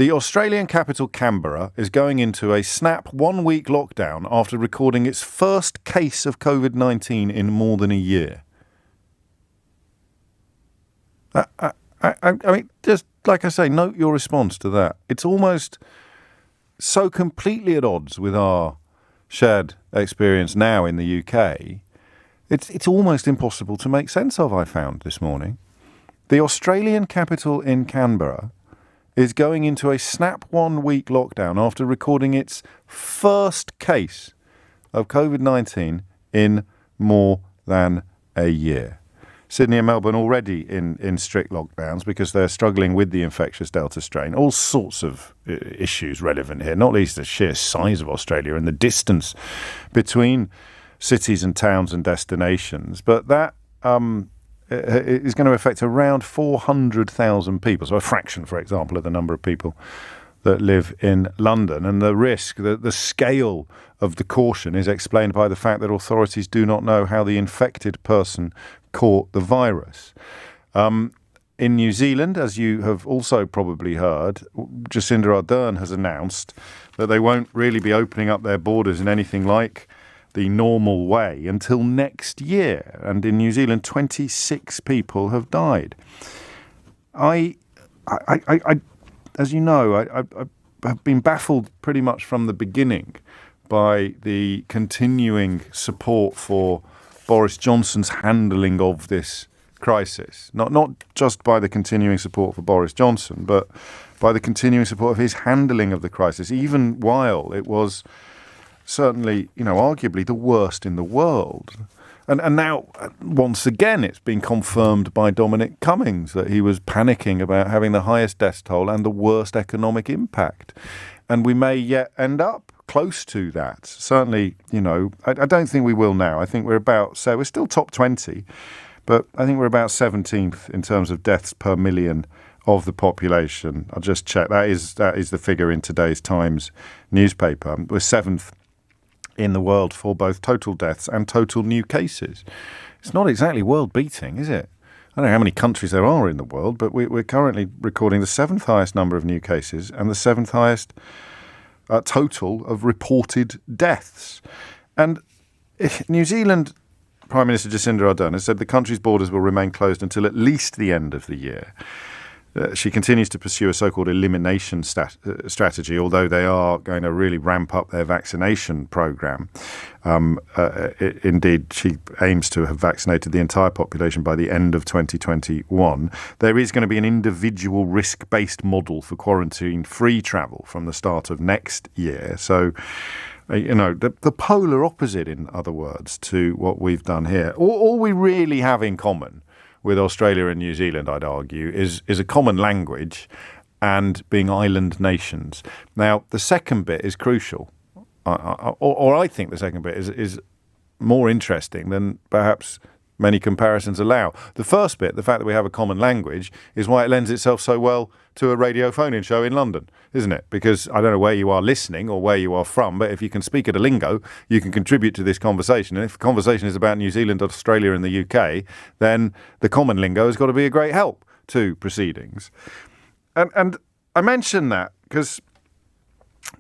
The Australian capital, Canberra, is going into a snap 1 week lockdown after recording its first case of COVID-19 in more than a year. I mean, just like I say, note your response to that. It's almost so completely at odds with our shared experience now in the UK. It's almost impossible to make sense of, I found this morning. The Australian capital in Canberra is going into a snap 1 week lockdown after recording its first case of COVID-19 in more than a year. Sydney and Melbourne already in strict lockdowns because they're struggling with the infectious Delta strain. All sorts of issues relevant here, not least the sheer size of Australia and the distance between cities and towns and destinations. But that is going to affect around 400,000 people. So a fraction, for example, of the number of people that live in London. And the risk, the scale of the caution is explained by the fact that authorities do not know how the infected person caught the virus. In New Zealand, as you have also probably heard, Jacinda Ardern has announced that they won't really be opening up their borders in anything like the normal way until next year. And in New Zealand, 26 people have died. I as you know, I have been baffled pretty much from the beginning by the continuing support for Boris Johnson's handling of this crisis. Not just by the continuing support for Boris Johnson, but by the continuing support of his handling of the crisis, even while it was certainly, arguably the worst in the world. And now, once again, it's been confirmed by Dominic Cummings that he was panicking about having the highest death toll and the worst economic impact. And we may yet end up close to that. Certainly, I don't think we will now. I think we're we're still top 20, but I think we're about 17th in terms of deaths per million of the population. I'll just check. That is the figure in today's Times newspaper. We're 7th in the world for both total deaths and total new cases. It's not exactly world-beating, is it? I don't know how many countries there are in the world, but we're currently recording the 7th highest number of new cases and the 7th highest total of reported deaths. And New Zealand Prime Minister Jacinda Ardern has said the country's borders will remain closed until at least the end of the year. She continues to pursue a so-called elimination strategy, although they are going to really ramp up their vaccination program. Indeed, she aims to have vaccinated the entire population by the end of 2021. There is going to be an individual risk-based model for quarantine-free travel from the start of next year. So, the polar opposite, in other words, to what we've done here. All we really have in common with Australia and New Zealand, I'd argue, is a common language and being island nations. Now, the second bit is crucial, or I think the second bit is more interesting than perhaps many comparisons allow. The first bit, the fact that we have a common language, is why it lends itself so well to a radio phone-in show in London, isn't it? Because I don't know where you are listening or where you are from, but if you can speak at a lingo, you can contribute to this conversation. And if the conversation is about New Zealand, Australia and the UK, then the common lingo has got to be a great help to proceedings. And I mention that because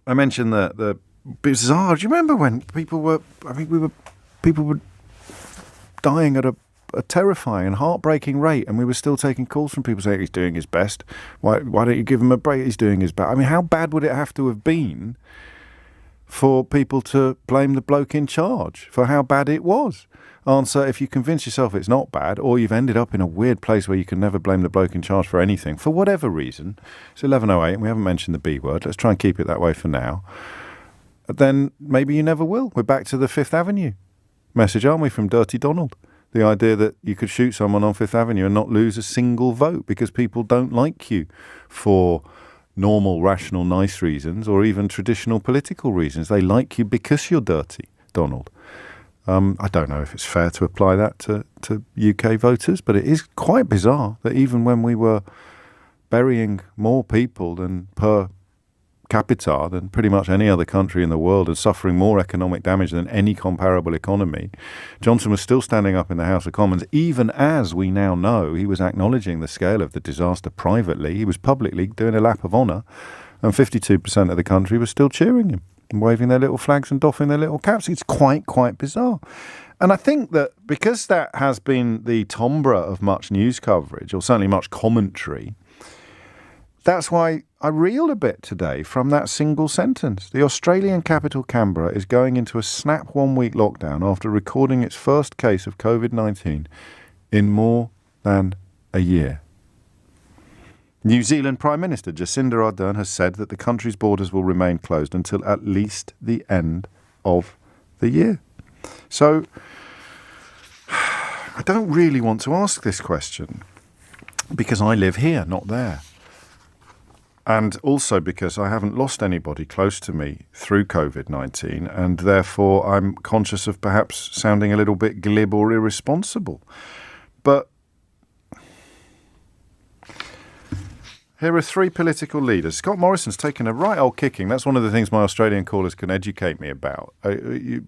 I mentioned the bizarre. Do you remember when people were dying at a terrifying and heartbreaking rate, and we were still taking calls from people saying he's doing his best. Why don't you give him a break? He's doing his best. I mean, how bad would it have to have been for people to blame the bloke in charge for how bad it was? Answer, if you convince yourself it's not bad, or you've ended up in a weird place where you can never blame the bloke in charge for anything, for whatever reason. It's 11:08 and we haven't mentioned the B word. Let's try and keep it that way for now. Then maybe you never will. We're back to the Fifth Avenue message, aren't we, from Dirty Donald? The idea that you could shoot someone on Fifth Avenue and not lose a single vote because people don't like you for normal, rational, nice reasons or even traditional political reasons. They like you because you're dirty, Donald. I don't know if it's fair to apply that to UK voters, but it is quite bizarre that even when we were burying more people than per capita than pretty much any other country in the world and suffering more economic damage than any comparable economy, Johnson was still standing up in the House of Commons, even as we now know he was acknowledging the scale of the disaster privately. He was publicly doing a lap of honour and 52% of the country was still cheering him and waving their little flags and doffing their little caps. It's quite bizarre. And I think that because that has been the timbre of much news coverage, or certainly much commentary, that's why I reeled a bit today from that single sentence. The Australian capital, Canberra, is going into a snap 1-week lockdown after recording its first case of COVID-19 in more than a year. New Zealand Prime Minister Jacinda Ardern has said that the country's borders will remain closed until at least the end of the year. So I don't really want to ask this question because I live here, not there. And also because I haven't lost anybody close to me through COVID-19, and therefore I'm conscious of perhaps sounding a little bit glib or irresponsible. But here are 3 political leaders. Scott Morrison's taken a right old kicking. That's one of the things my Australian callers can educate me about.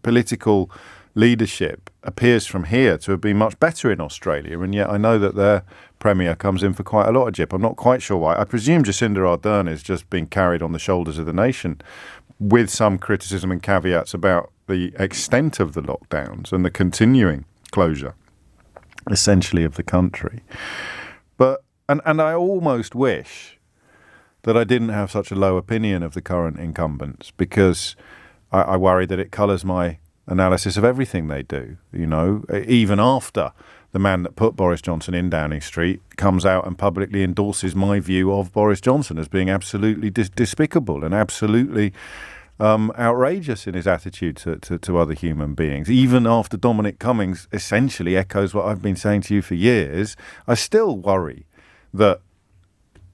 Political leadership appears from here to have been much better in Australia, and yet I know that their Premier comes in for quite a lot of jip. I'm not quite sure why. I presume Jacinda Ardern is just being carried on the shoulders of the nation, with some criticism and caveats about the extent of the lockdowns and the continuing closure, essentially, of the country. But and I almost wish that I didn't have such a low opinion of the current incumbents, because I worry that it colours my analysis of everything they do, you know, even after the man that put Boris Johnson in Downing Street comes out and publicly endorses my view of Boris Johnson as being absolutely despicable and absolutely outrageous in his attitude to other human beings. Even after Dominic Cummings essentially echoes what I've been saying to you for years, I still worry that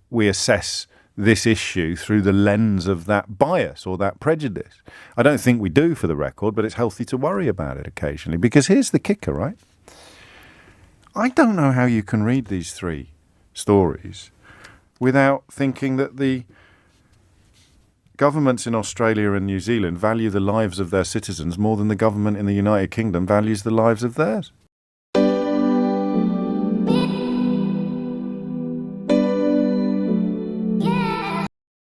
we assess this issue through the lens of that bias or that prejudice. I don't think we do, for the record, but it's healthy to worry about it occasionally, because here's the kicker, right? I don't know how you can read these 3 stories without thinking that the governments in Australia and New Zealand value the lives of their citizens more than the government in the United Kingdom values the lives of theirs.